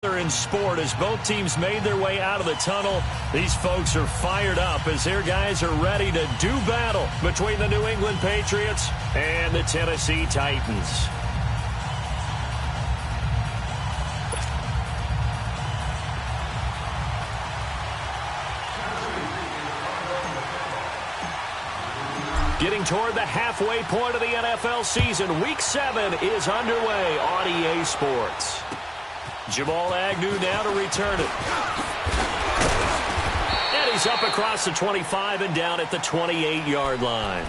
In sport, as both teams made their way out of the tunnel, these folks are fired up as their guys are ready to do battle between the New England Patriots and the Tennessee Titans. Getting toward the halfway point of the NFL season, Week 7 is underway on EA Sports. Jamal Agnew now to return it. And he's up across the 25 and down at the 28-yard line.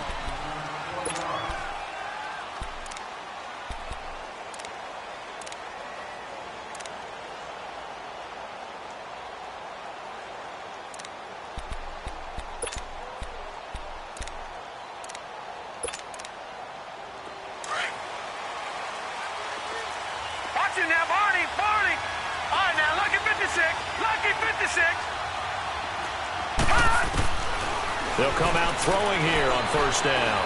They'll come out throwing here on first down.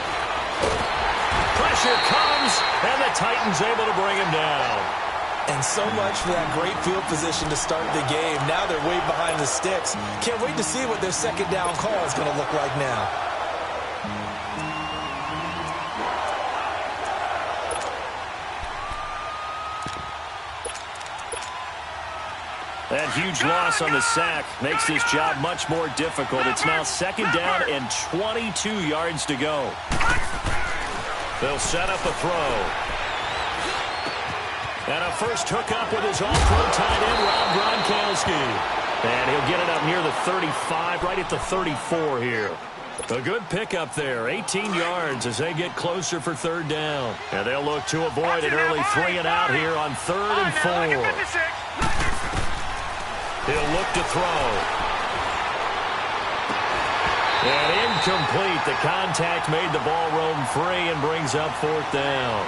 Pressure comes, and the Titans able to bring him down. And so much for that great field position to start the game. Now they're way behind the sticks. Can't wait to see what their second down call is going to look like now. That huge loss on the sack makes this job much more difficult. It's now second down and 22 yards to go. They'll set up a throw. And a first hookup with his all-pro tight end, Rob Gronkowski. And he'll get it up near the 35, right at the 34 here. A good pickup there, 18 yards as they get closer for third down. And they'll look to avoid an early 3-and-out here on 3rd and 4. He'll look to throw. And incomplete. The contact made the ball roam free and brings up 4th down.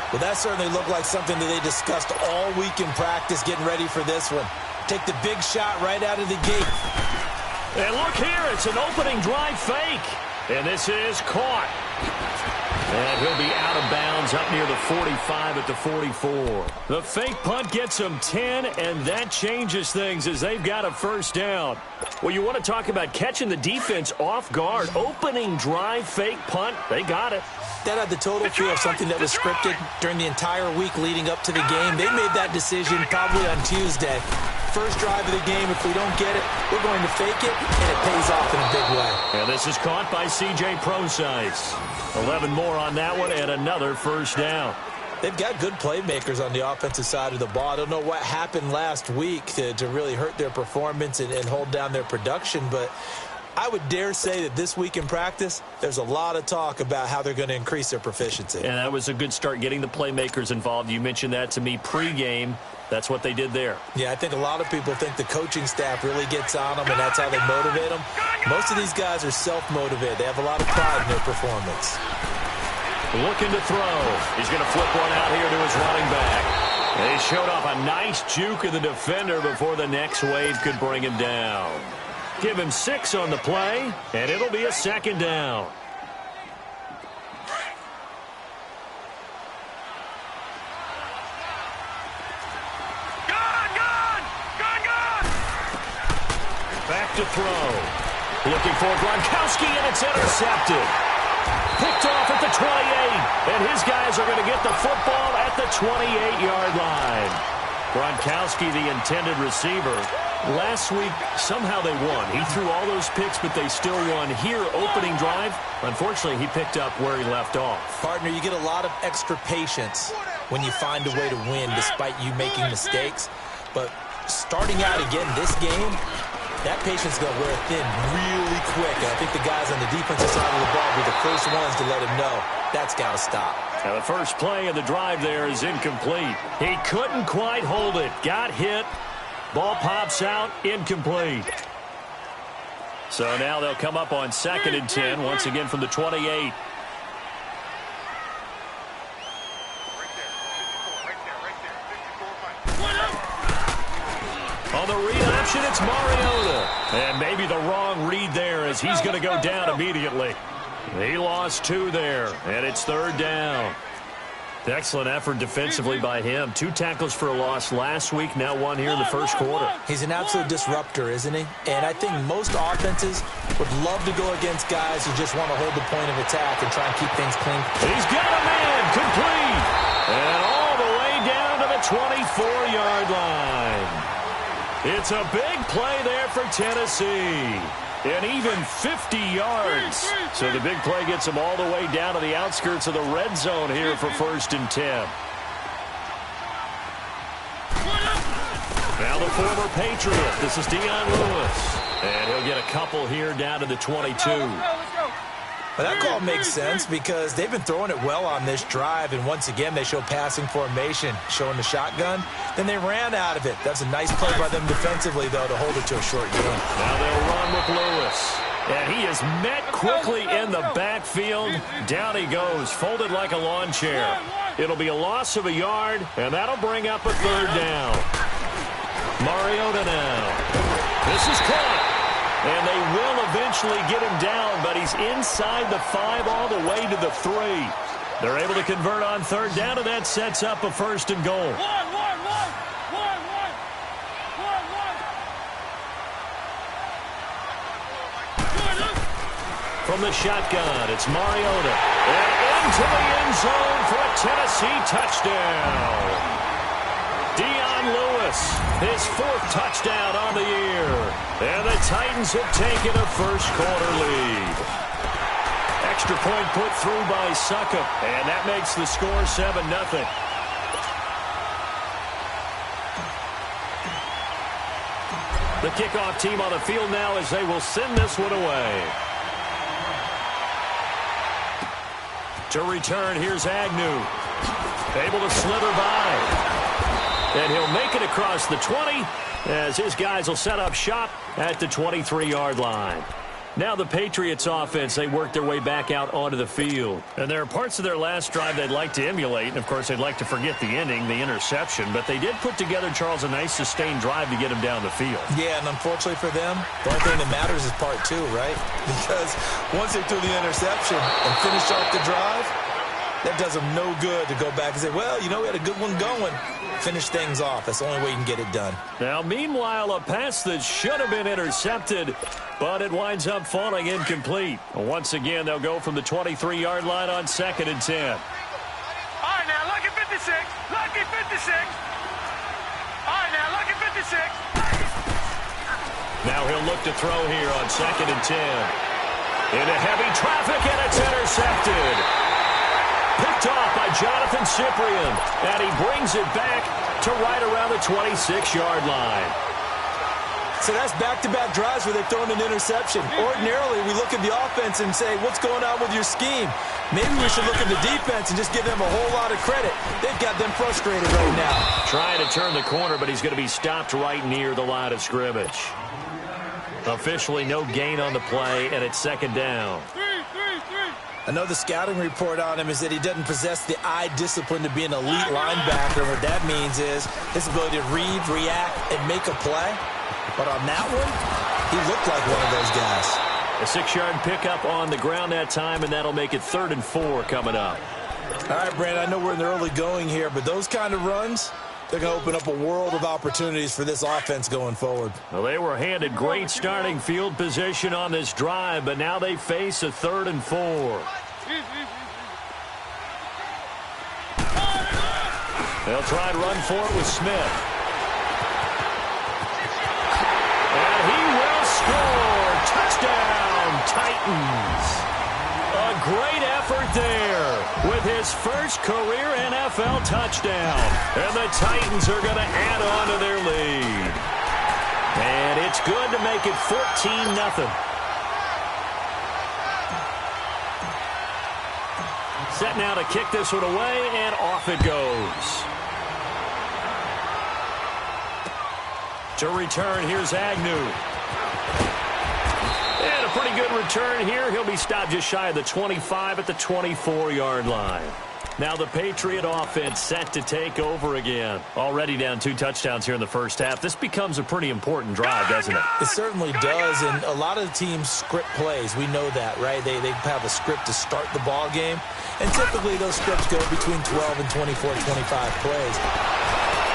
Well, that certainly looked like something that they discussed all week in practice, getting ready for this one. Take the big shot right out of the gate. And look here, it's an opening drive fake. And this is caught. And he'll be out of bounds up near the 45 at the 44. The fake punt gets them 10, and that changes things as they've got a first down. Well, you want to talk about catching the defense off guard. Opening drive fake punt, they got it. That had the total feel of something that was scripted during the entire week leading up to the game. They made that decision probably on Tuesday. First drive of the game, if we don't get it, we're going to fake it, and it pays off in a big way. And this is caught by C.J. Prosise. 11 more on that one, and another first down. They've got good playmakers on the offensive side of the ball. I don't know what happened last week to really hurt their performance and hold down their production, but I would dare say that this week in practice, there's a lot of talk about how they're going to increase their proficiency. And that was a good start getting the playmakers involved. You mentioned that to me pregame. That's what they did there. Yeah, I think a lot of people think the coaching staff really gets on them, and that's how they motivate them. Most of these guys are self-motivated. They have a lot of pride in their performance. Looking to throw. He's going to flip one out here to his running back. They showed off a nice juke of the defender before the next wave could bring him down. Give him 6 on the play, and it'll be a second down. Back to throw. Looking for Gronkowski, and it's intercepted. Picked off at the 28, and his guys are going to get the football at the 28-yard line. Gronkowski, the intended receiver. Last week, somehow they won. He threw all those picks, but they still won. Here, opening drive, unfortunately, he picked up where he left off. Partner, you get a lot of extra patience when you find a way to win despite you making mistakes. But starting out again this game, that patience is going to wear thin really quick. And I think the guys on the defensive side of the ball were the first ones to let him know that's got to stop. Now the first play of the drive there is incomplete. He couldn't quite hold it. Got hit. Ball pops out. Incomplete. So now they'll come up on 2nd and 10, once again from the 28. On the read option, it's Mariota. And maybe the wrong read there as he's going to go down immediately. He lost 2 there, and it's 3rd down. Excellent effort defensively by him. 2 tackles for a loss last week, now 1 here in the first quarter. He's an absolute disruptor, isn't he? And I think most offenses would love to go against guys who just want to hold the point of attack and try and keep things clean. He's got a man, complete. And all the way down to the 24-yard line. It's a big play there for Tennessee. And even 50 yards. So the big play gets them all the way down to the outskirts of the red zone here for 1st and 10. Now the former Patriot. This is Dion Lewis. And he'll get a couple here down to the 22. Well, that call makes sense because they've been throwing it well on this drive, and once again they show passing formation, showing the shotgun. Then they ran out of it. That's a nice play by them defensively, though, to hold it to a short game. Now they'll run with Lewis. And he is met quickly in the backfield. Down he goes, folded like a lawn chair. It'll be a loss of a yard, and that'll bring up a 3rd down. Mariota now. This is caught. And they will eventually get him down, but he's inside the 5 all the way to the 3. They're able to convert on 3rd down, and that sets up a 1st and goal. From the shotgun, it's Mariota. And into the end zone for a Tennessee touchdown. Dion Lewis, his 4th touchdown on the year. And the Titans have taken a first-quarter lead. Extra point put through by Succop, and that makes the score 7-0. The kickoff team on the field now as they will send this one away. To return, here's Agnew. Able to slither by. And he'll make it across the 20 as his guys will set up shop at the 23-yard line. Now the Patriots offense, they work their way back out onto the field. And there are parts of their last drive they'd like to emulate. And, of course, they'd like to forget the ending, the interception. But they did put together, Charles, a nice sustained drive to get him down the field. Yeah, and unfortunately for them, the only thing that matters is part 2, right? Because once they threw the interception and finished off the drive, that does them no good to go back and say, well, you know, we had a good one going. Finish things off. That's the only way you can get it done. Now, meanwhile, a pass that should have been intercepted, but it winds up falling incomplete. Once again, they'll go from the 23-yard line on 2nd and 10. All right, now, lucky 56. Lucky 56. All right, now, lucky 56. Now he'll look to throw here on 2nd and 10. Into heavy traffic, and it's intercepted. Picked off by Jonathan Cyprien, and he brings it back to right around the 26-yard line. So that's back-to-back drives where they've thrown an interception. Ordinarily, we look at the offense and say, what's going on with your scheme? Maybe we should look at the defense and just give them a whole lot of credit. They've got them frustrated right now. Trying to turn the corner, but he's going to be stopped right near the line of scrimmage. Officially no gain on the play, and it's 2nd down. I know the scouting report on him is that he doesn't possess the eye discipline to be an elite linebacker. What that means is his ability to read, react, and make a play. But on that one, he looked like one of those guys. A 6-yard pickup on the ground that time, and that'll make it 3rd and 4 coming up. All right, Brandon, I know we're in the early going here, but those kind of runs, they're going to open up a world of opportunities for this offense going forward. Well, they were handed great starting field position on this drive, but now they face a 3rd and 4. They'll try and run for it with Smith. And he will score. Touchdown, Titans. A great effort there with his first career NFL touchdown. And the Titans are going to add on to their lead. And it's good to make it 14-0. Set now to kick this one away, and off it goes. To return, here's Agnew. And a pretty good return here. He'll be stopped just shy of the 25 at the 24-yard line. Now the Patriot offense set to take over again. Already down 2 touchdowns here in the first half. This becomes a pretty important drive, doesn't it? It certainly does, and a lot of the teams script plays. We know that, right? They have a script to start the ball game, and typically those scripts go between 12 and 24, 25 plays.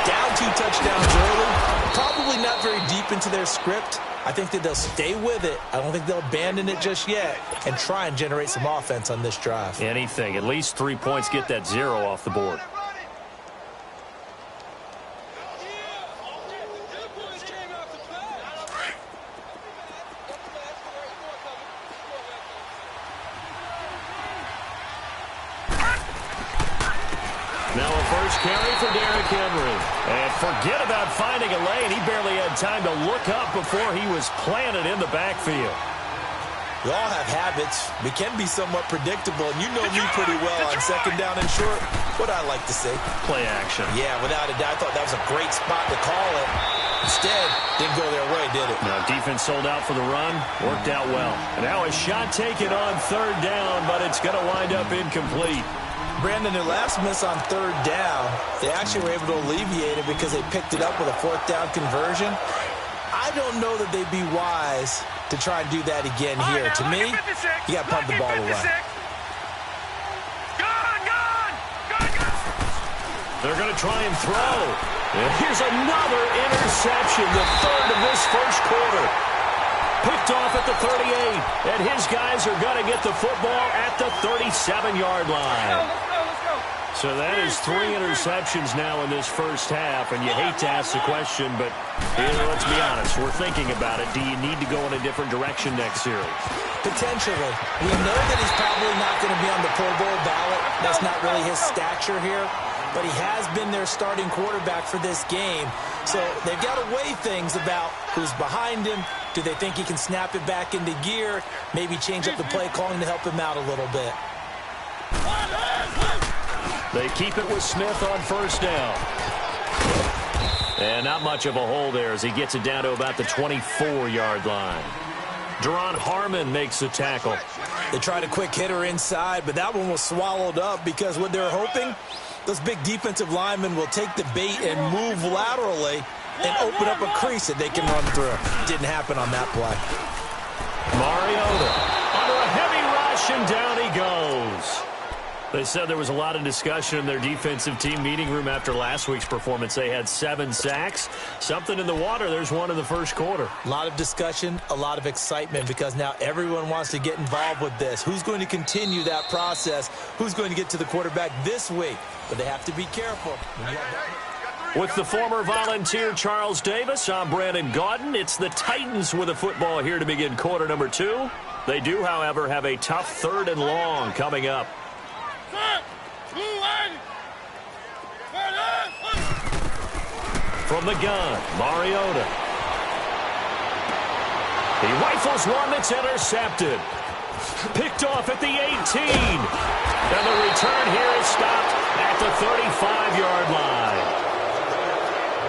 Down 2 touchdowns early, probably not very deep into their script. I think that they'll stay with it. I don't think they'll abandon it just yet and try and generate some offense on this drive. Anything. At least 3 points, get that 0 off the board. Now a first carry for Derrick Henry. And forget about finding a lane. He barely had time to look up before he was planted in the backfield. We all have habits. We can be somewhat predictable, and you know me pretty well on second down and short. What I like to say. Play action. Yeah, without a doubt. I thought that was a great spot to call it. Instead, didn't go their way, did it? Now, defense sold out for the run. Worked out well. And now a shot taken on third down, but it's going to wind up incomplete. Brandon, their last miss on third down, they actually were able to alleviate it because they picked it up with a fourth down conversion. I don't know that they'd be wise to try and do that again here. To me, you got to punt the ball away. They're going to try and throw. And here's another interception, the third of this first quarter. Picked off at the 38, and his guys are going to get the football at the 37-yard line. So that is 3 interceptions now in this first half, and you hate to ask the question, but let's be honest, we're thinking about it. Do you need to go in a different direction next series? Potentially. We know that he's probably not going to be on the Pro Bowl ballot. That's not really his stature here, but he has been their starting quarterback for this game. So they've got to weigh things about who's behind him. Do they think he can snap it back into gear? Maybe change up the play calling to help him out a little bit. They keep it with Smith on first down. And not much of a hole there as he gets it down to about the 24-yard line. Deron Harmon makes the tackle. They tried a quick hitter inside, but that one was swallowed up because what they're hoping, those big defensive linemen will take the bait and move laterally and open up a crease that they can run through. Didn't happen on that play. Mariota under a heavy rush, and down he goes. They said there was a lot of discussion in their defensive team meeting room after last week's performance. They had 7 sacks. Something in the water. There's one in the first quarter. A lot of discussion, a lot of excitement because now everyone wants to get involved with this. Who's going to continue that process? Who's going to get to the quarterback this week? But they have to be careful. With the former Volunteer Charles Davis, I'm Brandon Gaudin. It's the Titans with a football here to begin quarter number 2. They do, however, have a tough 3rd and long coming up. From the gun, Mariota. He rifles one that's intercepted. Picked off at the 18. And the return here is stopped at the 35-yard line.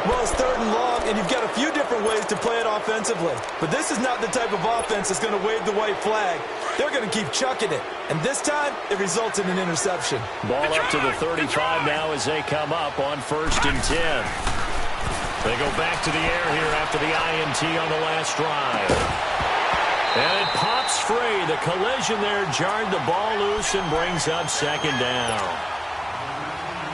Well, it's 3rd and long, and you've got a few different ways to play it offensively. But this is not the type of offense that's going to wave the white flag. They're going to keep chucking it. And this time, it results in an interception. Ball up to the 35 now as they come up on 1st and 10. They go back to the air here after the INT on the last drive. And it pops free. The collision there jarred the ball loose and brings up 2nd down.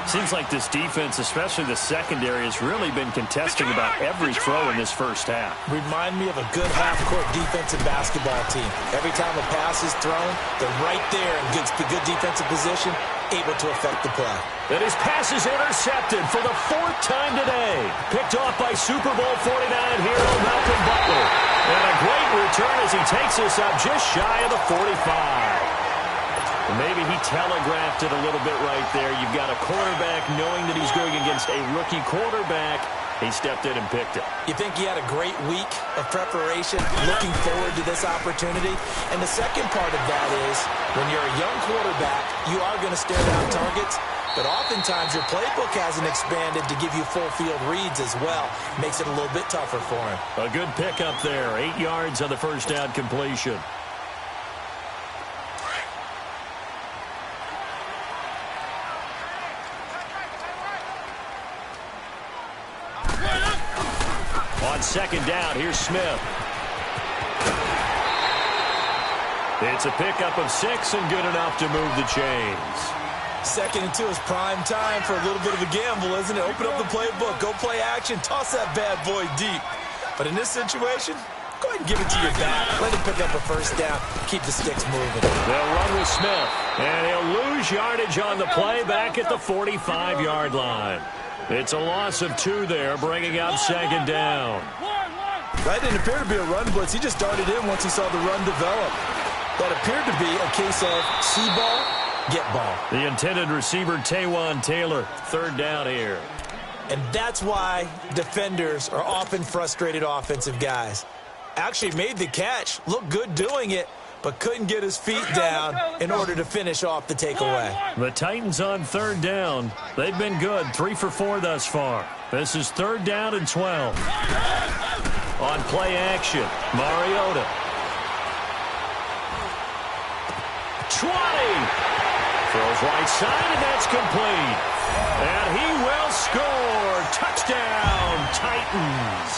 Seems like this defense, especially the secondary, has really been contesting about every throw in this first half. Remind me of a good half-court defensive basketball team. Every time a pass is thrown, they're right there in good defensive position, able to affect the play. And his pass is intercepted for the 4th time today. Picked off by Super Bowl 49 hero Malcolm Butler. And a great return as he takes us up just shy of the 45. Maybe he telegraphed it a little bit right there. You've got a quarterback knowing that he's going against a rookie quarterback. He stepped in and picked it. You think he had a great week of preparation, looking forward to this opportunity? And the second part of that is, when you're a young quarterback, you are going to stare down targets, but oftentimes your playbook hasn't expanded to give you full field reads as well. Makes it a little bit tougher for him. A good pickup there. 8 yards on the first down completion. on second down. Here's Smith. It's a pickup of 6 and good enough to move the chains. 2nd and 2 is prime time for a little bit of a gamble, isn't it? Open up the playbook, go play action, toss that bad boy deep. But in this situation, go ahead and give it to your back. Let him pick up a first down. Keep the sticks moving. They'll run with Smith, and he'll lose yardage on the play back at the 45-yard line. It's a loss of 2 there, bringing up second down. That didn't appear to be a run blitz. He just darted in once he saw the run develop. That appeared to be a case of see ball, get ball. The intended receiver, Taywan Taylor, 3rd down here. And that's why defenders are often frustrated offensive guys. Actually made the catch, looked good doing it, but couldn't get his feet down in order to finish off the takeaway. The Titans on 3rd down. They've been good, 3 for 4 thus far. This is 3rd down and 12. On play action, Mariota. 20. Throws right side, and that's complete. And he will score. Touchdown, Titans.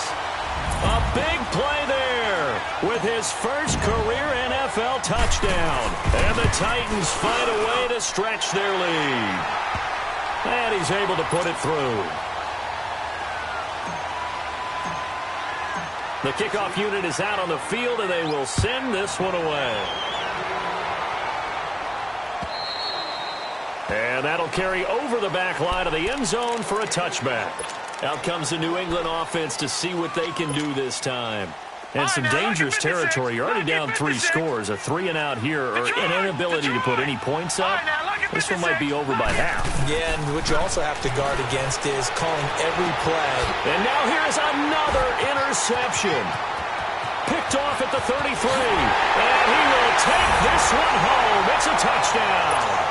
A big play there with his first career NFL touchdown. And the Titans find a way to stretch their lead. And he's able to put it through. The kickoff unit is out on the field, and they will send this one away. And that'll carry over the back line of the end zone for a touchback. Out comes the New England offense to see what they can do this time. And some dangerous territory. You're already down 3 scores. A 3-and-out here, or an inability to put any points up. This one might be over by half. Yeah, and what you also have to guard against is calling every play. And now here is another interception. Picked off at the 33. And he will take this one home. It's a touchdown.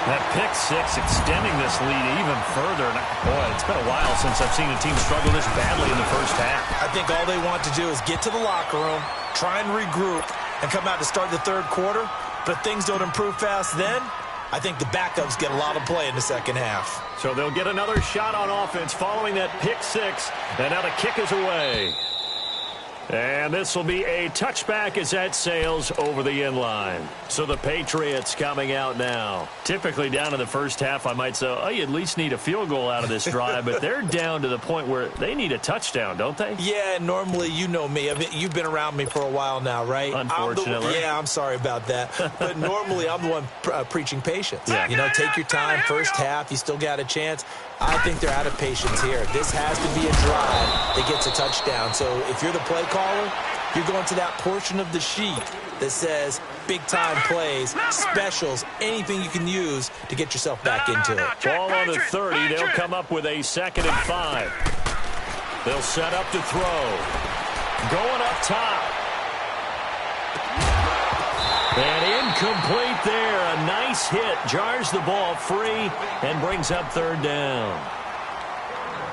That pick 6 extending this lead even further. Boy, it's been a while since I've seen a team struggle this badly in the first half. I think all they want to do is get to the locker room, try and regroup, and come out to start the 3rd quarter. But if things don't improve fast then, I think the backups get a lot of play in the 2nd half. So they'll get another shot on offense following that pick 6. And now the kick is away. And this will be a touchback as that sails over the end line. So the Patriots coming out now. Typically down in the first half, I might say, oh, you at least need a field goal out of this drive. But they're down to the point where they need a touchdown, don't they? Yeah, normally, you know me. I mean, you've been around me for a while now, right? Unfortunately. I'm sorry about that. But normally, I'm the one preaching patience. Yeah. You know, take your time. First half, you still got a chance. I think they're out of patience here. This has to be a drive that gets a touchdown. So if you're the play caller, you're going to that portion of the sheet that says big-time plays, specials, anything you can use to get yourself back into it. Ball on the 30. They'll come up with a 2nd and 5. They'll set up to throw. Going up top. And incomplete there. A nice hit. Jars the ball free and brings up 3rd down.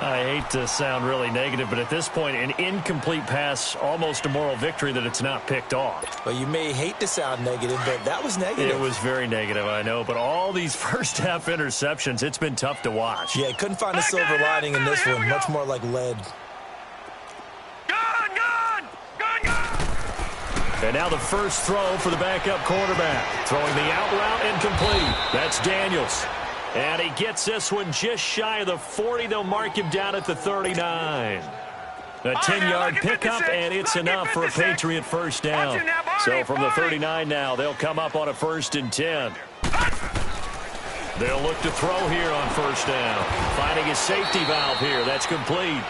I hate to sound really negative, but at this point, an incomplete pass, almost a moral victory that it's not picked off. Well, you may hate to sound negative, but that was negative. It was very negative, I know. But all these first half interceptions, it's been tough to watch. Yeah, couldn't find a silver lining in this one. Much more like lead. And now the first throw for the backup quarterback. Throwing the out route incomplete. That's Daniels. And he gets this one just shy of the 40. They'll mark him down at the 39. A 10-yard pickup, and it's enough for a Patriot first down. So from the 39 now, they'll come up on a 1st and 10. They'll look to throw here on first down. Finding his safety valve here. That's complete.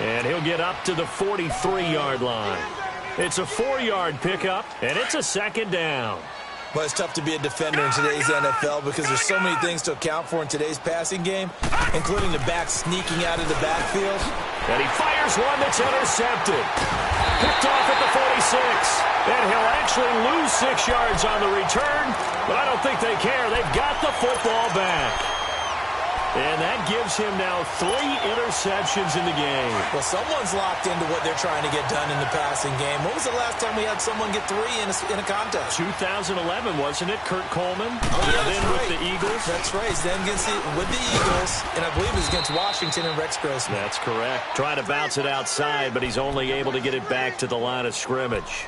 And he'll get up to the 43-yard line. It's a 4-yard pickup, and it's a 2nd down. Well, it's tough to be a defender in today's NFL because there's so many things to account for in today's passing game, including the back sneaking out of the backfield. And he fires one that's intercepted. Picked off at the 46. And he'll actually lose 6 yards on the return, but I don't think they care. They've got the football back. And that gives him now 3 interceptions in the game. Well, someone's locked into what they're trying to get done in the passing game. When was the last time we had someone get 3 in a contest? 2011, wasn't it? Kurt Coleman. Oh, yeah, then right. with the Eagles. That's right. He's then with the Eagles, and I believe it was against Washington and Rex Grossman. That's correct. Trying to bounce it outside, but he's only able to get it back to the line of scrimmage.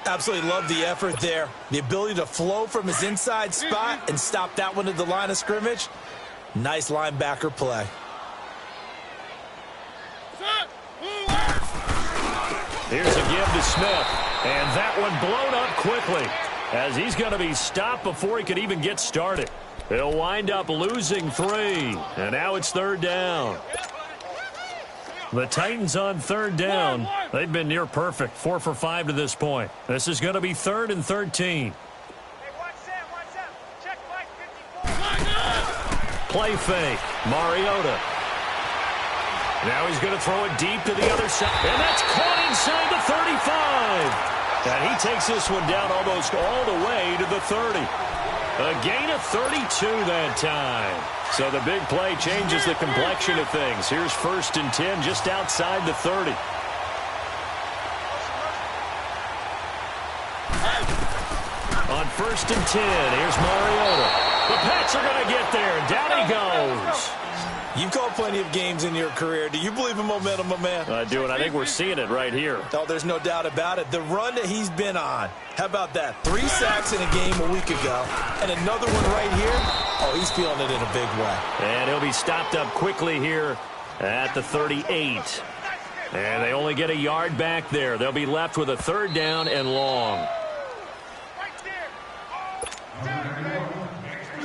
Absolutely love the effort there. The ability to flow from his inside spot and stop that one at the line of scrimmage. Nice linebacker play. Here's a give to Smith. And that one blown up quickly as he's going to be stopped before he could even get started. He'll wind up losing 3. And now it's 3rd down. The Titans on 3rd down. They've been near perfect, 4 for 5 to this point. This is going to be 3rd and 13. Play fake. Mariota. Now he's going to throw it deep to the other side. And that's caught inside the 35. And he takes this one down almost all the way to the 30. A gain of 32 that time. So the big play changes the complexion of things. Here's 1st and 10 just outside the 30. On 1st and 10, here's Mariota. The Pats are going to get there. Down he goes. You've called plenty of games in your career. Do you believe in momentum, my man? I do, and I think we're seeing it right here. Oh, there's no doubt about it. The run that he's been on. How about that? 3 sacks in a game a week ago, and another one right here. Oh, he's feeling it in a big way. And he'll be stopped up quickly here at the 38. And they only get a yard back there. They'll be left with a 3rd down and long.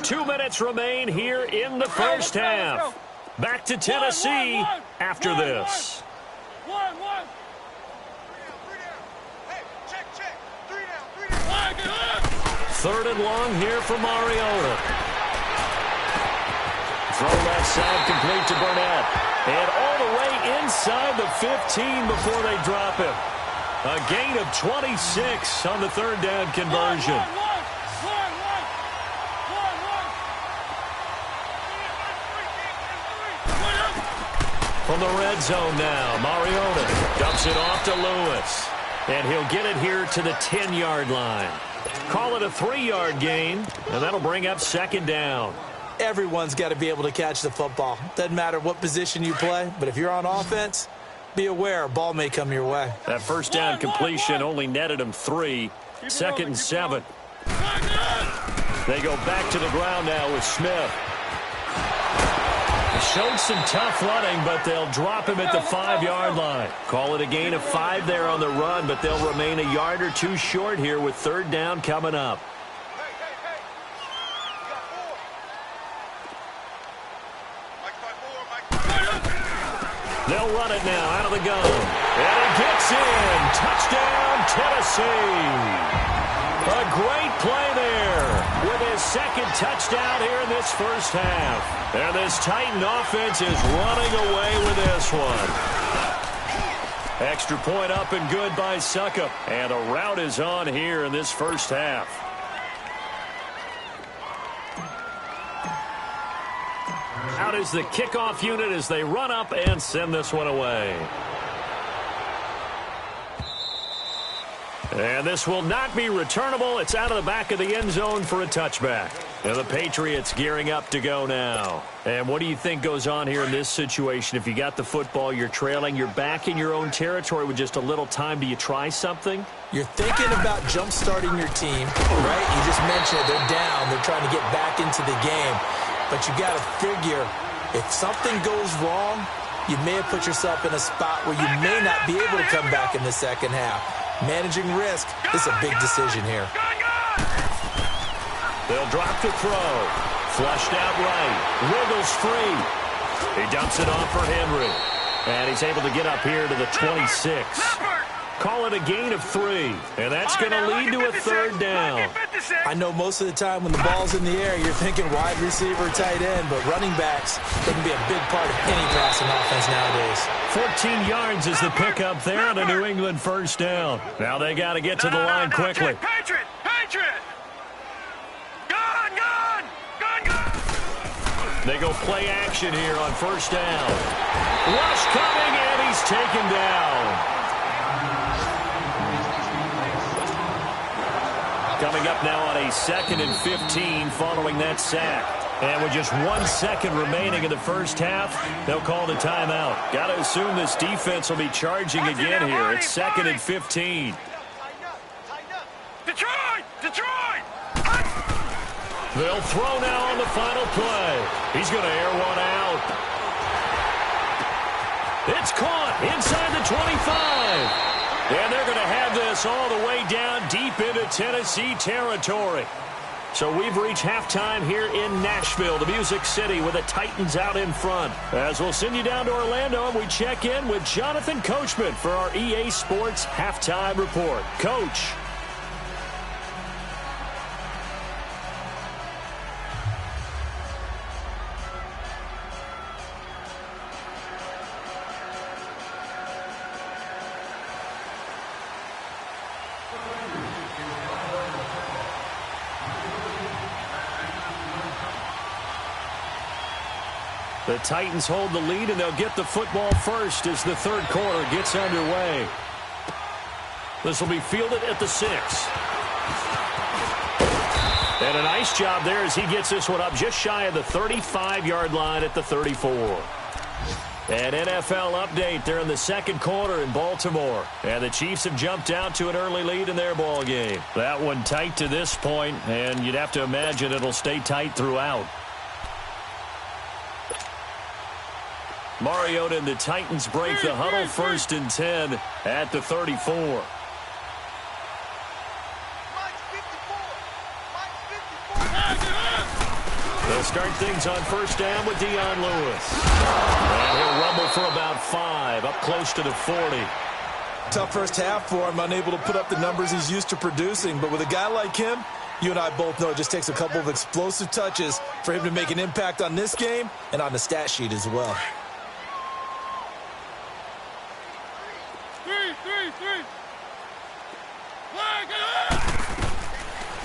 2 minutes remain here in the first half. Back to Tennessee after this. 3rd and long here for Mariota. Throw left side complete to Burnett. And all the way inside the 15 before they drop him. A gain of 26 on the 3rd down conversion. From the red zone now, Mariota dumps it off to Lewis. And he'll get it here to the 10-yard line. Call it a 3-yard gain, and that'll bring up 2nd down. Everyone's got to be able to catch the football. Doesn't matter what position you play, but if you're on offense, be aware a ball may come your way. That 1st down completion only netted him 3. 2nd and 7. They go back to the ground now with Smith. Showed some tough running, but they'll drop him at the 5-yard line. Call it a gain of 5 there on the run, but they'll remain a yard or 2 short here with 3rd down coming up. They'll run it now out of the gun. And he gets in. Touchdown, Tennessee. A great play there with his 2nd touchdown here in this first half. And this Titan offense is running away with this one. Extra point up and good by Succop. And the route is on here in this first half. Out is the kickoff unit as they run up and send this one away. And this will not be returnable. It's out of the back of the end zone for a touchback. And the Patriots gearing up to go now. And what do you think goes on here in this situation? If you got the football, you're trailing, you're back in your own territory with just a little time. Do you try something? You're thinking about jump-starting your team, right? You just mentioned it. They're down. They're trying to get back into the game. But you got to figure, if something goes wrong, you may have put yourself in a spot where you may not be able to come back in the second half. Managing risk is a big decision here. They'll drop to throw. Flushed out right. Wiggles free. He dumps it off for Henry. And he's able to get up here to the 26. Call it a gain of 3. And that's going to lead to a 3rd down. I know most of the time when the ball's in the air, you're thinking wide receiver, tight end, but running backs can be a big part of any passing offense nowadays. 14 yards is the pickup there on a New England 1st down. Now they got to get to the line quickly. Patriot! Gone! They go play action here on first down. Rush coming, and he's taken down. Coming up now on a 2nd and 15 following that sack. And with just 1 second remaining in the first half, they'll call the timeout. Got to assume this defense will be charging again here. It's 2nd and 15. Detroit! Detroit! They'll throw now on the final play. He's going to air one out. It's caught inside the 25. And they're going to have this all the way down deep into Tennessee territory. So we've reached halftime here in Nashville, the Music City, with the Titans out in front. As we'll send you down to Orlando, and we check in with Jonathan Coachman for our EA Sports Halftime Report. Coach. The Titans hold the lead, and they'll get the football first as the third quarter gets underway. This will be fielded at the 6. And a nice job there as he gets this one up just shy of the 35-yard line at the 34. An NFL update there in the second quarter in Baltimore. And the Chiefs have jumped out to an early lead in their ball game. That one tight to this point, and you'd have to imagine it'll stay tight throughout. Mariota and the Titans break the huddle, 1st and 10 at the 34. They'll start things on first down with Dion Lewis. And he'll rumble for about 5, up close to the 40. Tough first half for him, unable to put up the numbers he's used to producing. But with a guy like him, you and I both know it just takes a couple of explosive touches for him to make an impact on this game and on the stat sheet as well.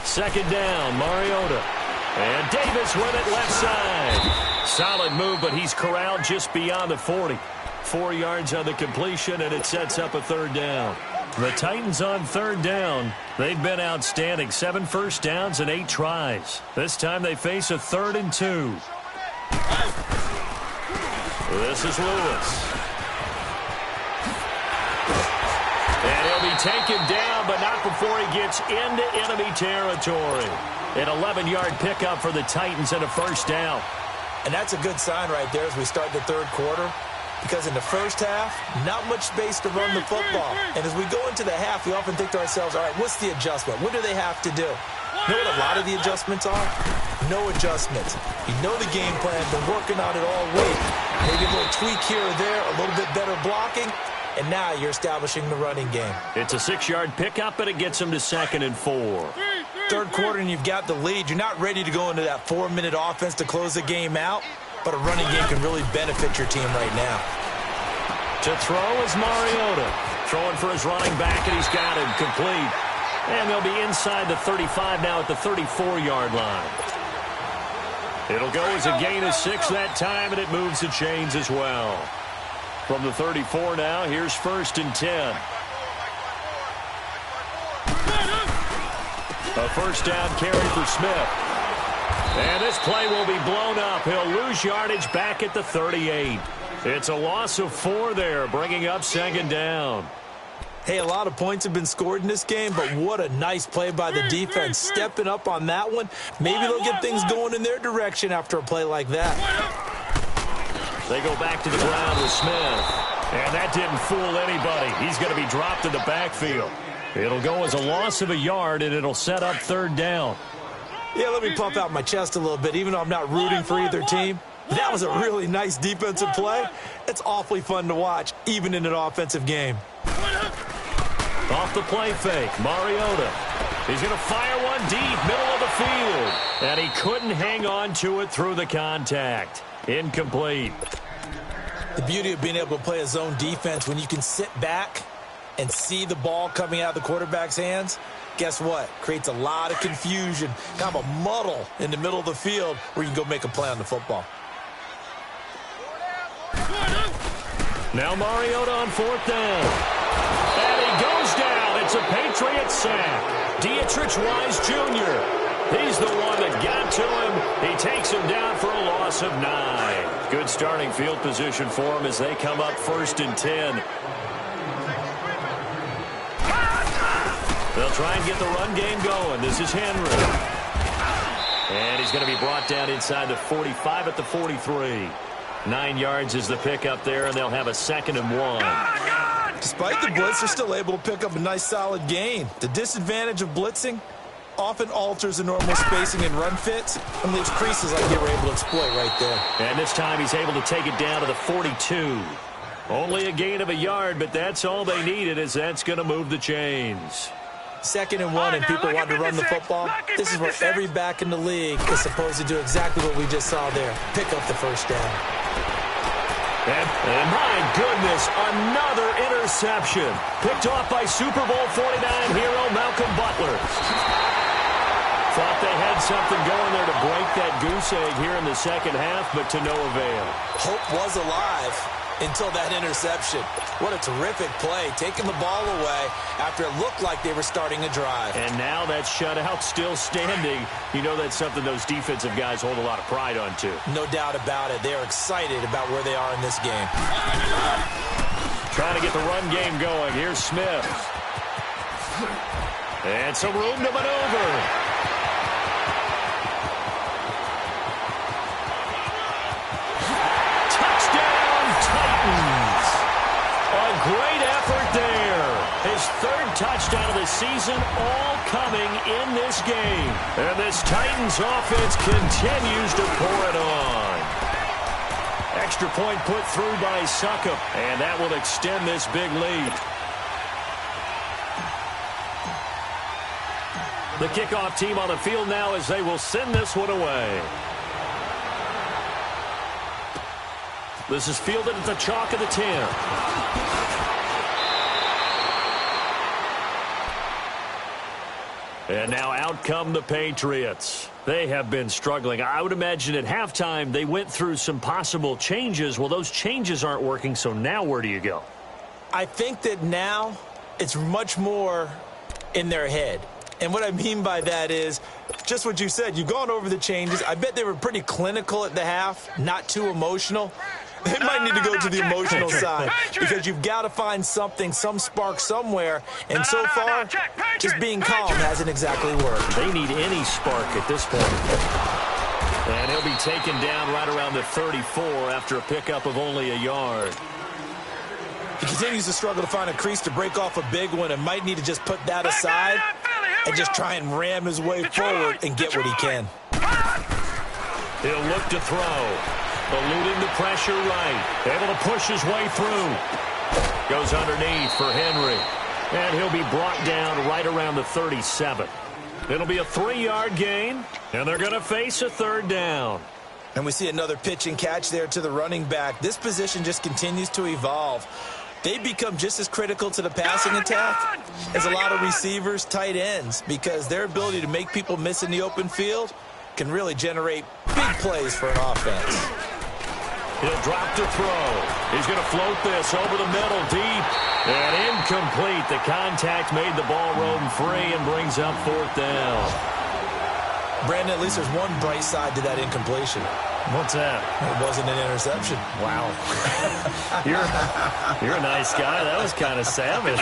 Second down, Mariota. And Davis with it left side. Solid move, but he's corralled just beyond the 40. 4 yards on the completion, and it sets up a third down. The Titans on third down. They've been outstanding. 7 first downs and 8 tries. This time they face a 3rd and 2. This is Lewis. And he'll be taken down, but not before he gets into enemy territory. An 11-yard pickup for the Titans and a first down. And that's a good sign right there as we start the third quarter. Because in the first half, not much space to run the football. And as we go into the half, we often think to ourselves, all right, what's the adjustment? What do they have to do? You know what a lot of the adjustments are? No adjustments. You know the game plan, been working on it all week. Maybe a little tweak here or there, a little bit better blocking. And now you're establishing the running game. It's a 6-yard pickup, and it gets them to 2nd and 4. Third quarter, and you've got the lead. You're not ready to go into that 4-minute offense to close the game out, but a running game can really benefit your team right now. To throw is Mariota. Throwing for his running back, and he's got him complete. And they'll be inside the 35 now at the 34-yard line. It'll go as a gain of 6 that time, and it moves the chains as well. From the 34 now, here's 1st and 10. A first down carry for Smith. And this play will be blown up. He'll lose yardage back at the 38. It's a loss of 4 there, bringing up 2nd down. Hey, a lot of points have been scored in this game, but what a nice play by the defense. Stepping up on that one. Maybe they'll get things going in their direction after a play like that. They go back to the ground with Smith. And that didn't fool anybody. He's going to be dropped in the backfield. It'll go as a loss of a yard, and it'll set up 3rd down. Yeah, let me puff out my chest a little bit, even though I'm not rooting for either team. That was a really nice defensive play. It's awfully fun to watch, even in an offensive game. Off the play fake, Mariota. He's going to fire one deep, middle of the field. And he couldn't hang on to it through the contact. Incomplete. The beauty of being able to play a zone defense when you can sit back and see the ball coming out of the quarterback's hands, guess what? Creates a lot of confusion, kind of a muddle in the middle of the field where you can go make a play on the football. Now Mariota on 4th down. And he goes down. It's a Patriot sack. Dietrich Wise Jr. He's the one that got to him. He takes him down for a loss of 9. Good starting field position for him as they come up 1st and 10. They'll try and get the run game going. This is Henry. And he's going to be brought down inside the 45 at the 43. 9 yards is the pickup there, and they'll have a 2nd and 1. Despite the blitz, they're still able to pick up a nice solid gain. The disadvantage of blitzing often alters the normal spacing and run fits and leaves creases like they were able to exploit right there. And this time he's able to take it down to the 42. Only a gain of a yard, but that's all they needed, as that's going to move the chains. 2nd and 1, and people want to run the football. This is where every back in the league is supposed to do exactly what we just saw there. Pick up the 1st down. And my goodness, another interception. Picked off by Super Bowl 49 hero Malcolm Butler. Thought they had something going there to break that goose egg here in the 2nd half, but to no avail. Hope was alive until that interception. What a terrific play, taking the ball away after it looked like they were starting a drive. And now that shutout still standing. You know that's something those defensive guys hold a lot of pride on, too. No doubt about it. They are excited about where they are in this game. Trying to get the run game going. Here's Smith. And some room to maneuver. Great effort there. His 3rd touchdown of the season, all coming in this game. And this Titans offense continues to pour it on. Extra point put through by Succop, and that will extend this big lead. The kickoff team on the field now as they will send this one away. This is fielded at the chalk of the 10. And now out come the Patriots. They have been struggling. I would imagine at halftime they went through some possible changes. Well, those changes aren't working, so now where do you go? I think that now it's much more in their head. And what I mean by that is just what you said. You've gone over the changes. I bet they were pretty clinical at the half, not too emotional. They might need to go to the emotional side because you've got to find something, some spark somewhere. And so far, just being calm hasn't exactly worked. They need any spark at this point. And he'll be taken down right around the 34 after a pickup of only a yard. He continues to struggle to find a crease to break off a big one and might need to just put that aside and just try and ram his way forward and get what he can. He'll look to throw. Eluding the pressure right. Able to push his way through. Goes underneath for Henry. And he'll be brought down right around the 37. It'll be a 3-yard gain. And they're going to face a 3rd down. And we see another pitch and catch there to the running back. This position just continues to evolve. They become just as critical to the passing attack as a lot of receivers, tight ends, because their ability to make people miss in the open field can really generate big plays for an offense. He'll drop to throw. He's going to float this over the middle deep. And incomplete. The contact made the ball roam free and brings up 4th down. Brandon, at least there's one bright side to that incompletion. What's that? It wasn't an interception. Wow. You're a nice guy. That was kind of savage.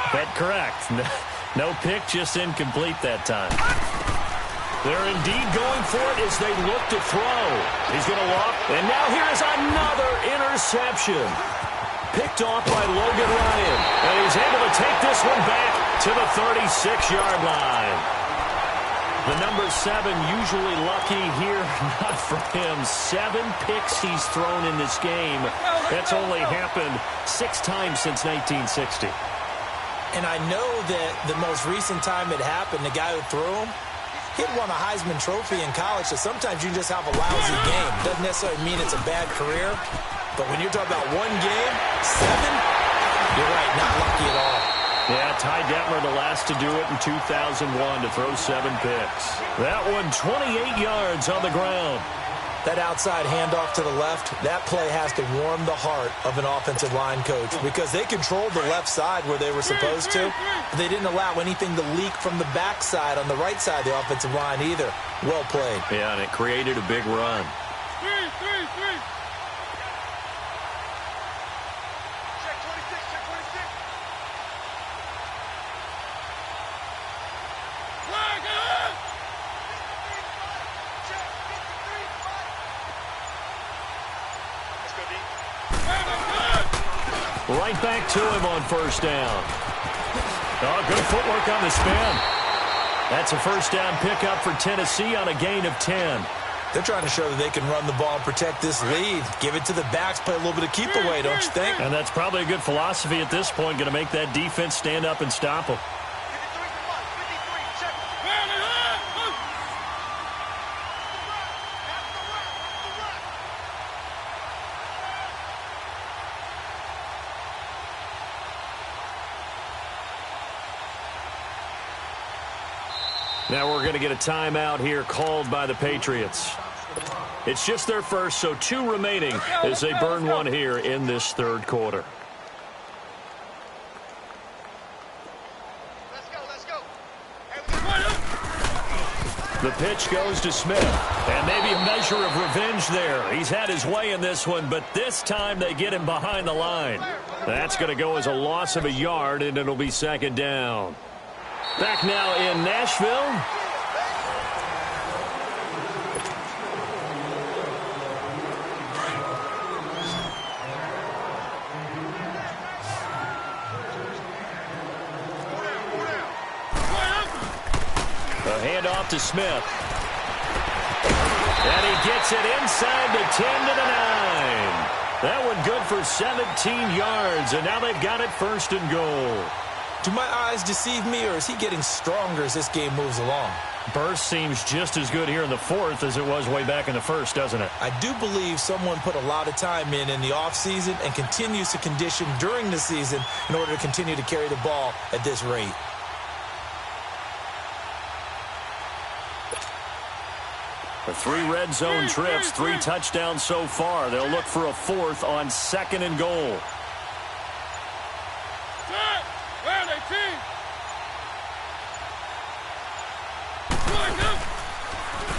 But correct. No pick, just incomplete that time. They're indeed going for it as they look to throw. He's going to walk. And now here is another interception. Picked off by Logan Ryan. And he's able to take this one back to the 36-yard line. The number 7 usually lucky here. Not for him. 7 picks he's thrown in this game. That's only happened 6 times since 1960. And I know that the most recent time it happened, the guy who threw him, he had won a Heisman Trophy in college, so sometimes you just have a lousy game. Doesn't necessarily mean it's a bad career, but when you're talking about one game, 7, you're right, not lucky at all. Yeah, Ty Detmer, the last to do it in 2001 to throw 7 picks. That one, 28 yards on the ground. That outside handoff to the left, that play has to warm the heart of an offensive line coach because they controlled the left side where they were supposed to, but they didn't allow anything to leak from the backside on the right side of the offensive line either. Well played. Yeah, and it created a big run. Right back to him on first down. Oh, good footwork on the spin. That's a first down pickup for Tennessee on a gain of 10. They're trying to show that they can run the ball and protect this lead. Give it to the backs, play a little bit of keep away, don't you think? And that's probably a good philosophy at this point, going to make that defense stand up and stop them. Now we're going to get a timeout here called by the Patriots. It's just their first, so 2 remaining as they burn one here in this third quarter. Let's go. The pitch goes to Smith, and maybe a measure of revenge there. He's had his way in this one, but this time they get him behind the line. That's going to go as a loss of a yard, and it'll be second down. Back now in Nashville. A handoff to Smith. And he gets it inside the 10 to the 9. That one good for 17 yards, and now they've got it first and goal. Do my eyes deceive me, or is he getting stronger as this game moves along? Burst seems just as good here in the fourth as it was way back in the first, doesn't it? I do believe someone put a lot of time in the offseason and continues to condition during the season in order to continue to carry the ball at this rate. The 3 red zone trips, 3 touchdowns so far. They'll look for a 4th on second and goal.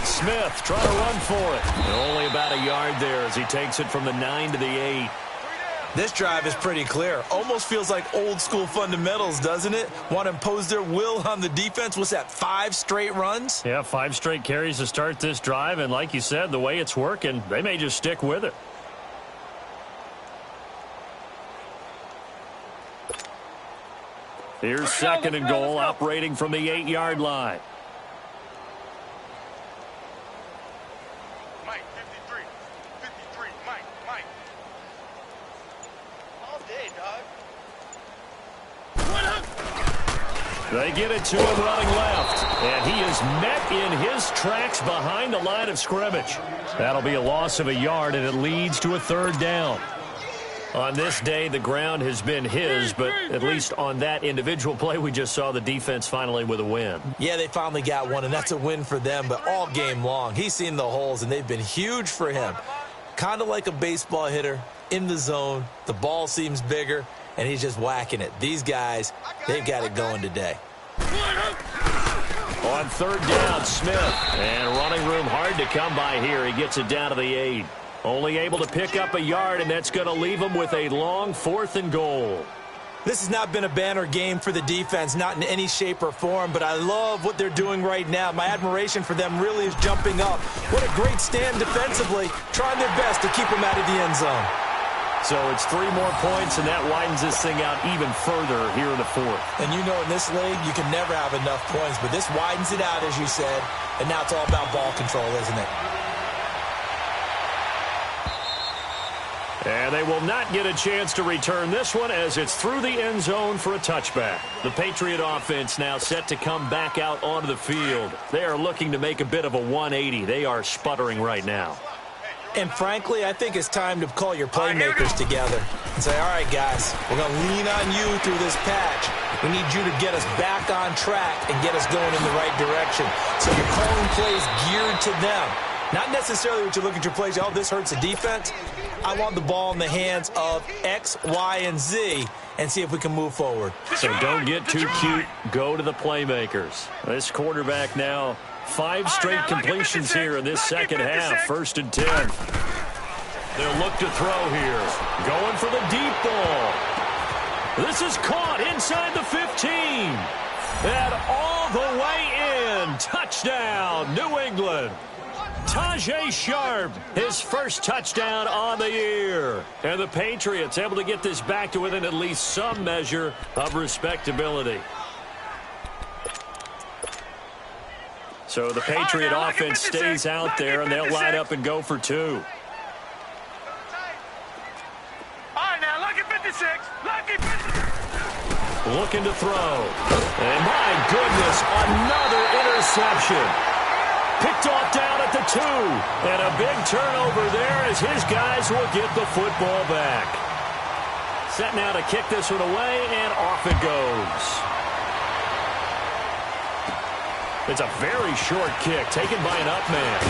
Smith trying to run for it. And only about a yard there as he takes it from the 9 to the 8. This drive is pretty clear. Almost feels like old school fundamentals, doesn't it? Want to impose their will on the defense. What's that, 5 straight runs? Yeah, 5 straight carries to start this drive. And like you said, the way it's working, they may just stick with it. Here's second and goal, operating from the 8-yard line. Mike, 53, Mike. All day, dog. They get it to him running left, and he is met in his tracks behind the line of scrimmage. That'll be a loss of a yard, and it leads to a 3rd down. On this day, the ground has been his, but at least on that individual play, we just saw the defense finally with a win. Yeah, they finally got one, and that's a win for them, but all game long, he's seen the holes, and they've been huge for him. Kind of like a baseball hitter in the zone. The ball seems bigger, and he's just whacking it. These guys, they've got it going today. On 3rd down, Smith, and running room hard to come by here. He gets it down to the 8. Only able to pick up a yard, and that's going to leave him with a long 4th and goal. This has not been a banner game for the defense, not in any shape or form, but I love what they're doing right now. My admiration for them really is jumping up. What a great stand defensively, trying their best to keep them out of the end zone. So it's 3 more points, and that widens this thing out even further here in the 4th. And you know in this league, you can never have enough points, but this widens it out, as you said, and now it's all about ball control, isn't it? And they will not get a chance to return this one as it's through the end zone for a touchback. The Patriot offense now set to come back out onto the field. They are looking to make a bit of a 180. They are sputtering right now. And frankly, I think it's time to call your playmakers together and say, all right, guys, we're going to lean on you through this patch. We need you to get us back on track and get us going in the right direction. So you're calling plays geared to them. Not necessarily what you look at your plays, oh, this hurts the defense. I want the ball in the hands of X, Y, and Z and see if we can move forward. So don't get too cute. Go to the playmakers. This quarterback now, 5 straight completions here in this second half. 1st and 10. They'll look to throw here. Going for the deep ball. This is caught inside the 15. And all the way in. Touchdown, New England. Tajay Sharp, his first touchdown on the year. And the Patriots able to get this back to within at least some measure of respectability. So the Patriot offense stays out there, and they'll line up and go for 2. All right, now, lucky 56. Lucky 56. Looking to throw. And my goodness, another interception. Picked off down at the 2. And a big turnover there as his guys will get the football back. Set now to kick this one away, and off it goes. It's a very short kick taken by an up man.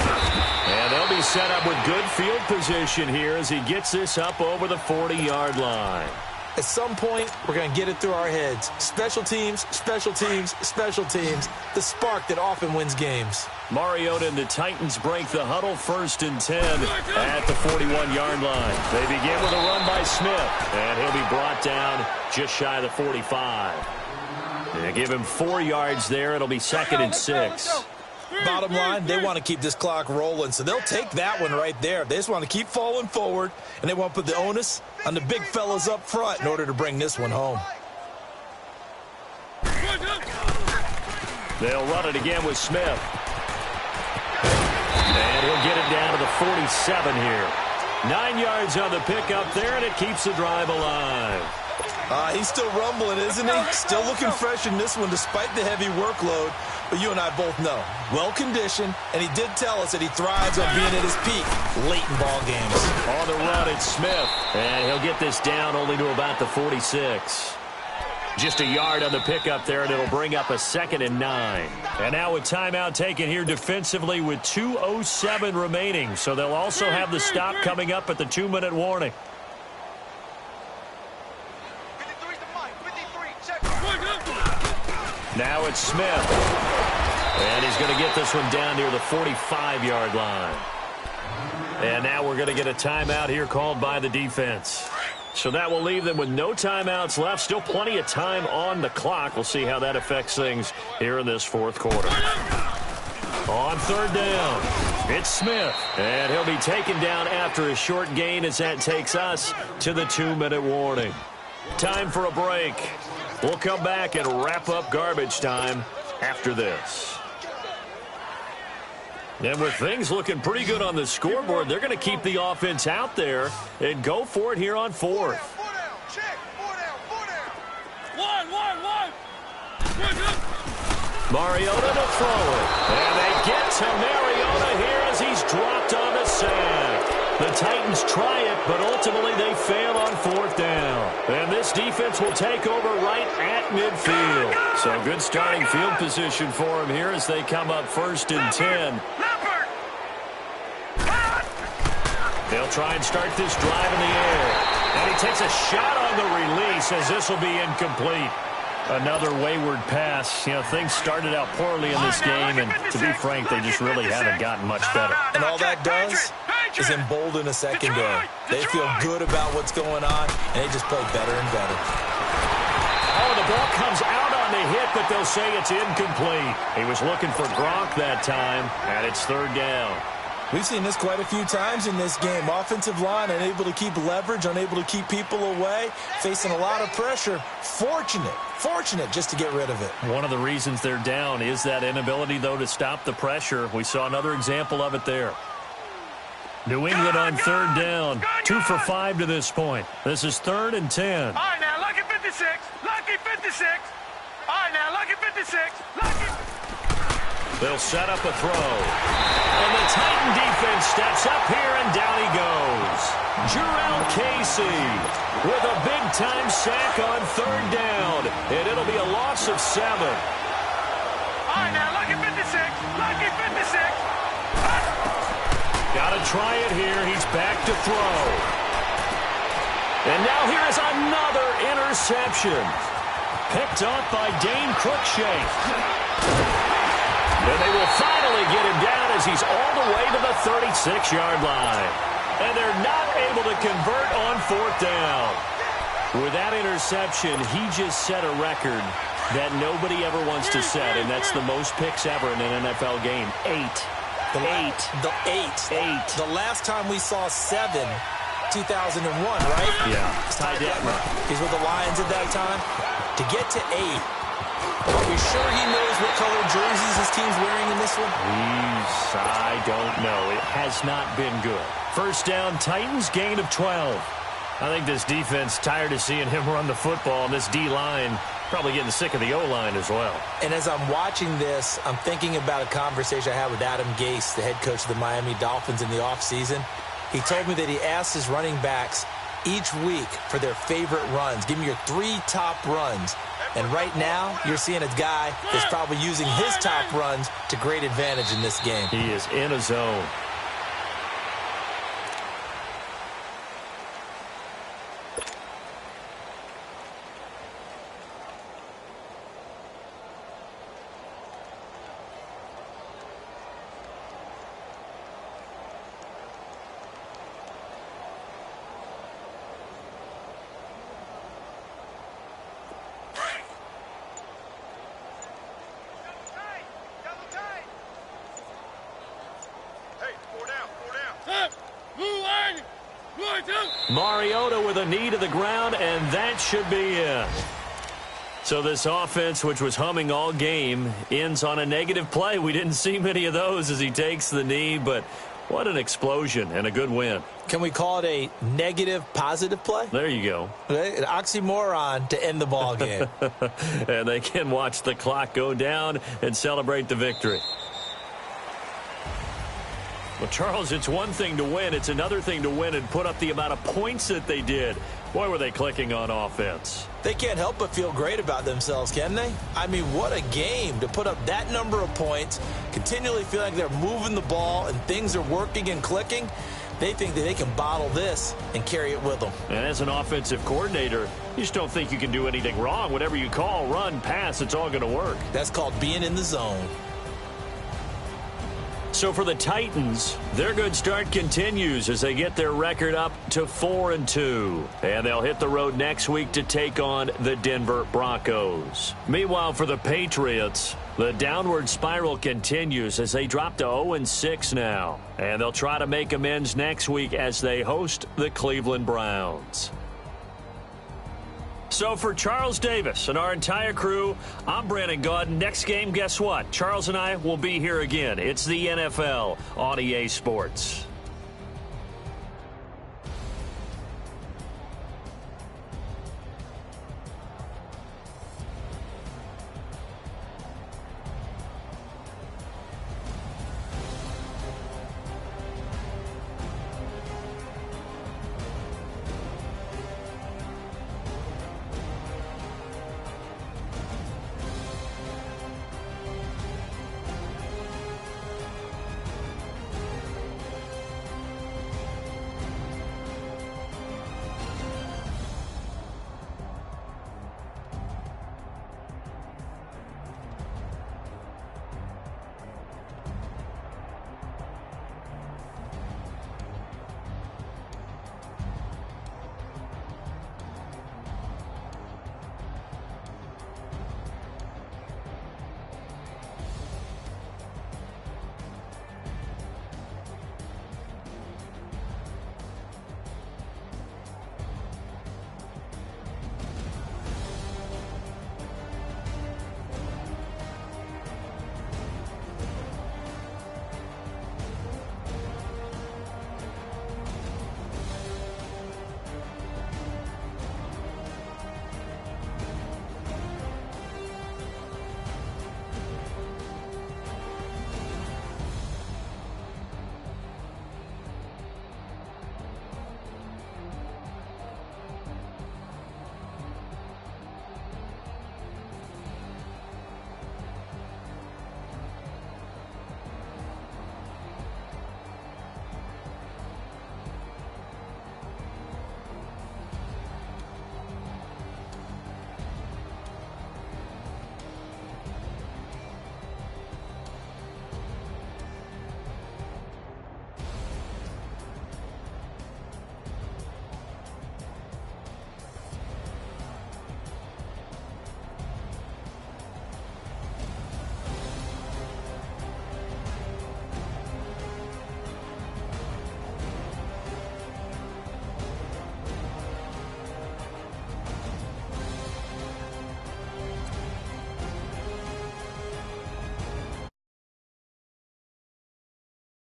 And they'll be set up with good field position here as he gets this up over the 40-yard line. At some point, we're going to get it through our heads. Special teams, special teams, special teams. The spark that often wins games. Mariota and the Titans break the huddle. 1st and 10 at the 41-yard line. They begin with a run by Smith, and he'll be brought down just shy of the 45. They give him 4 yards there. It'll be 2nd and 6. Bottom line, they want to keep this clock rolling, so they'll take that one right there. They just want to keep falling forward, and they want to put the onus on the big fellas up front in order to bring this one home. They'll run it again with Smith. And he'll get it down to the 47 here. 9 yards on the pickup there, and it keeps the drive alive. He's still rumbling, isn't he? Still looking fresh in this one despite the heavy workload. But you and I both know, well-conditioned, and he did tell us that he thrives on being at his peak late in ball games. On the run, it's Smith. And he'll get this down only to about the 46. Just a yard on the pickup there, and it'll bring up a 2nd and 9. And now a timeout taken here defensively with 2:07 remaining. So they'll also have the stop coming up at the 2-minute warning. Now it's Smith. And he's going to get this one down near the 45-yard line. And now we're going to get a timeout here called by the defense. So that will leave them with no timeouts left. Still plenty of time on the clock. We'll see how that affects things here in this 4th quarter. On 3rd down, it's Smith. And he'll be taken down after a short gain as that takes us to the 2-minute warning. Time for a break. We'll come back and wrap up garbage time after this. And with things looking pretty good on the scoreboard, they're going to keep the offense out there and go for it here on 4th. Mariota to throw it. And they get to Mariota here as he's dropped on the sack. The Titans try it, but ultimately they fail on 4th down. And this defense will take over right at midfield. So good starting field position for them here as they come up 1st and 10. They'll try and start this drive in the air. And he takes a shot on the release as this will be incomplete. Another wayward pass. You know, things started out poorly in this game, and to be frank, they just really haven't gotten much better. And all that does is embolden a secondary. They feel good about what's going on, and they just play better and better. Oh, the ball comes out on the hit, but they'll say it's incomplete. He was looking for Gronk that time, and it's 3rd down. We've seen this quite a few times in this game. Offensive line unable to keep leverage, unable to keep people away, facing a lot of pressure. Fortunate just to get rid of it. One of the reasons they're down is that inability, though, to stop the pressure. We saw another example of it there. New England on 3rd down. 2 for 5 to this point. This is 3rd and 10. All right, now, lucky 56. Lucky 56. All right, now, lucky 56. Lucky. They'll set up a throw. And the Titan defense steps up here, and down he goes. Jarrell Casey with a big-time sack on 3rd down. And it'll be a loss of 7. All right, now, lucky 56. Lucky 56. Got to try it here. He's back to throw. And now here is another interception. Picked up by Dane Cruikshank. And they will finally get him down as he's all the way to the 36-yard line. And they're not able to convert on 4th down. With that interception, he just set a record that nobody ever wants to set, and that's the most picks ever in an NFL game. 8. The last time we saw 7, 2001, right? Yeah. Ty Detmer. He's with the Lions at that time. To get to 8, are we sure he knows what color jerseys his team's wearing in this one? I don't know. It has not been good. 1st down, Titans, gain of 12. I think this defense tired of seeing him run the football, and this D-line probably getting sick of the O-line as well. And as I'm watching this, I'm thinking about a conversation I had with Adam Gase, the head coach of the Miami Dolphins in the offseason. He told me that he asked his running backs each week for their favorite runs. Give me your 3 top runs. And right now, you're seeing a guy that's probably using his top runs to great advantage in this game. He is in a zone. Mariota with a knee to the ground, and that should be it. So this offense, which was humming all game, ends on a negative play. We didn't see many of those as he takes the knee, but what an explosion and a good win. Can we call it a negative positive play? There you go. An oxymoron to end the ball game. And they can watch the clock go down and celebrate the victory. Well, Charles, it's one thing to win. It's another thing to win and put up the amount of points that they did. Boy, were they clicking on offense. They can't help but feel great about themselves, can they? I mean, what a game to put up that number of points, continually feel like they're moving the ball and things are working and clicking. They think that they can bottle this and carry it with them. And as an offensive coordinator, you just don't think you can do anything wrong. Whatever you call, run, pass, it's all going to work. That's called being in the zone. So for the Titans, their good start continues as they get their record up to 4-2. And they'll hit the road next week to take on the Denver Broncos. Meanwhile, for the Patriots, the downward spiral continues as they drop to 0-6 now. And they'll try to make amends next week as they host the Cleveland Browns. So for Charles Davis and our entire crew, I'm Brandon Gaudin. Next game, guess what? Charles and I will be here again. It's the NFL on EA Sports.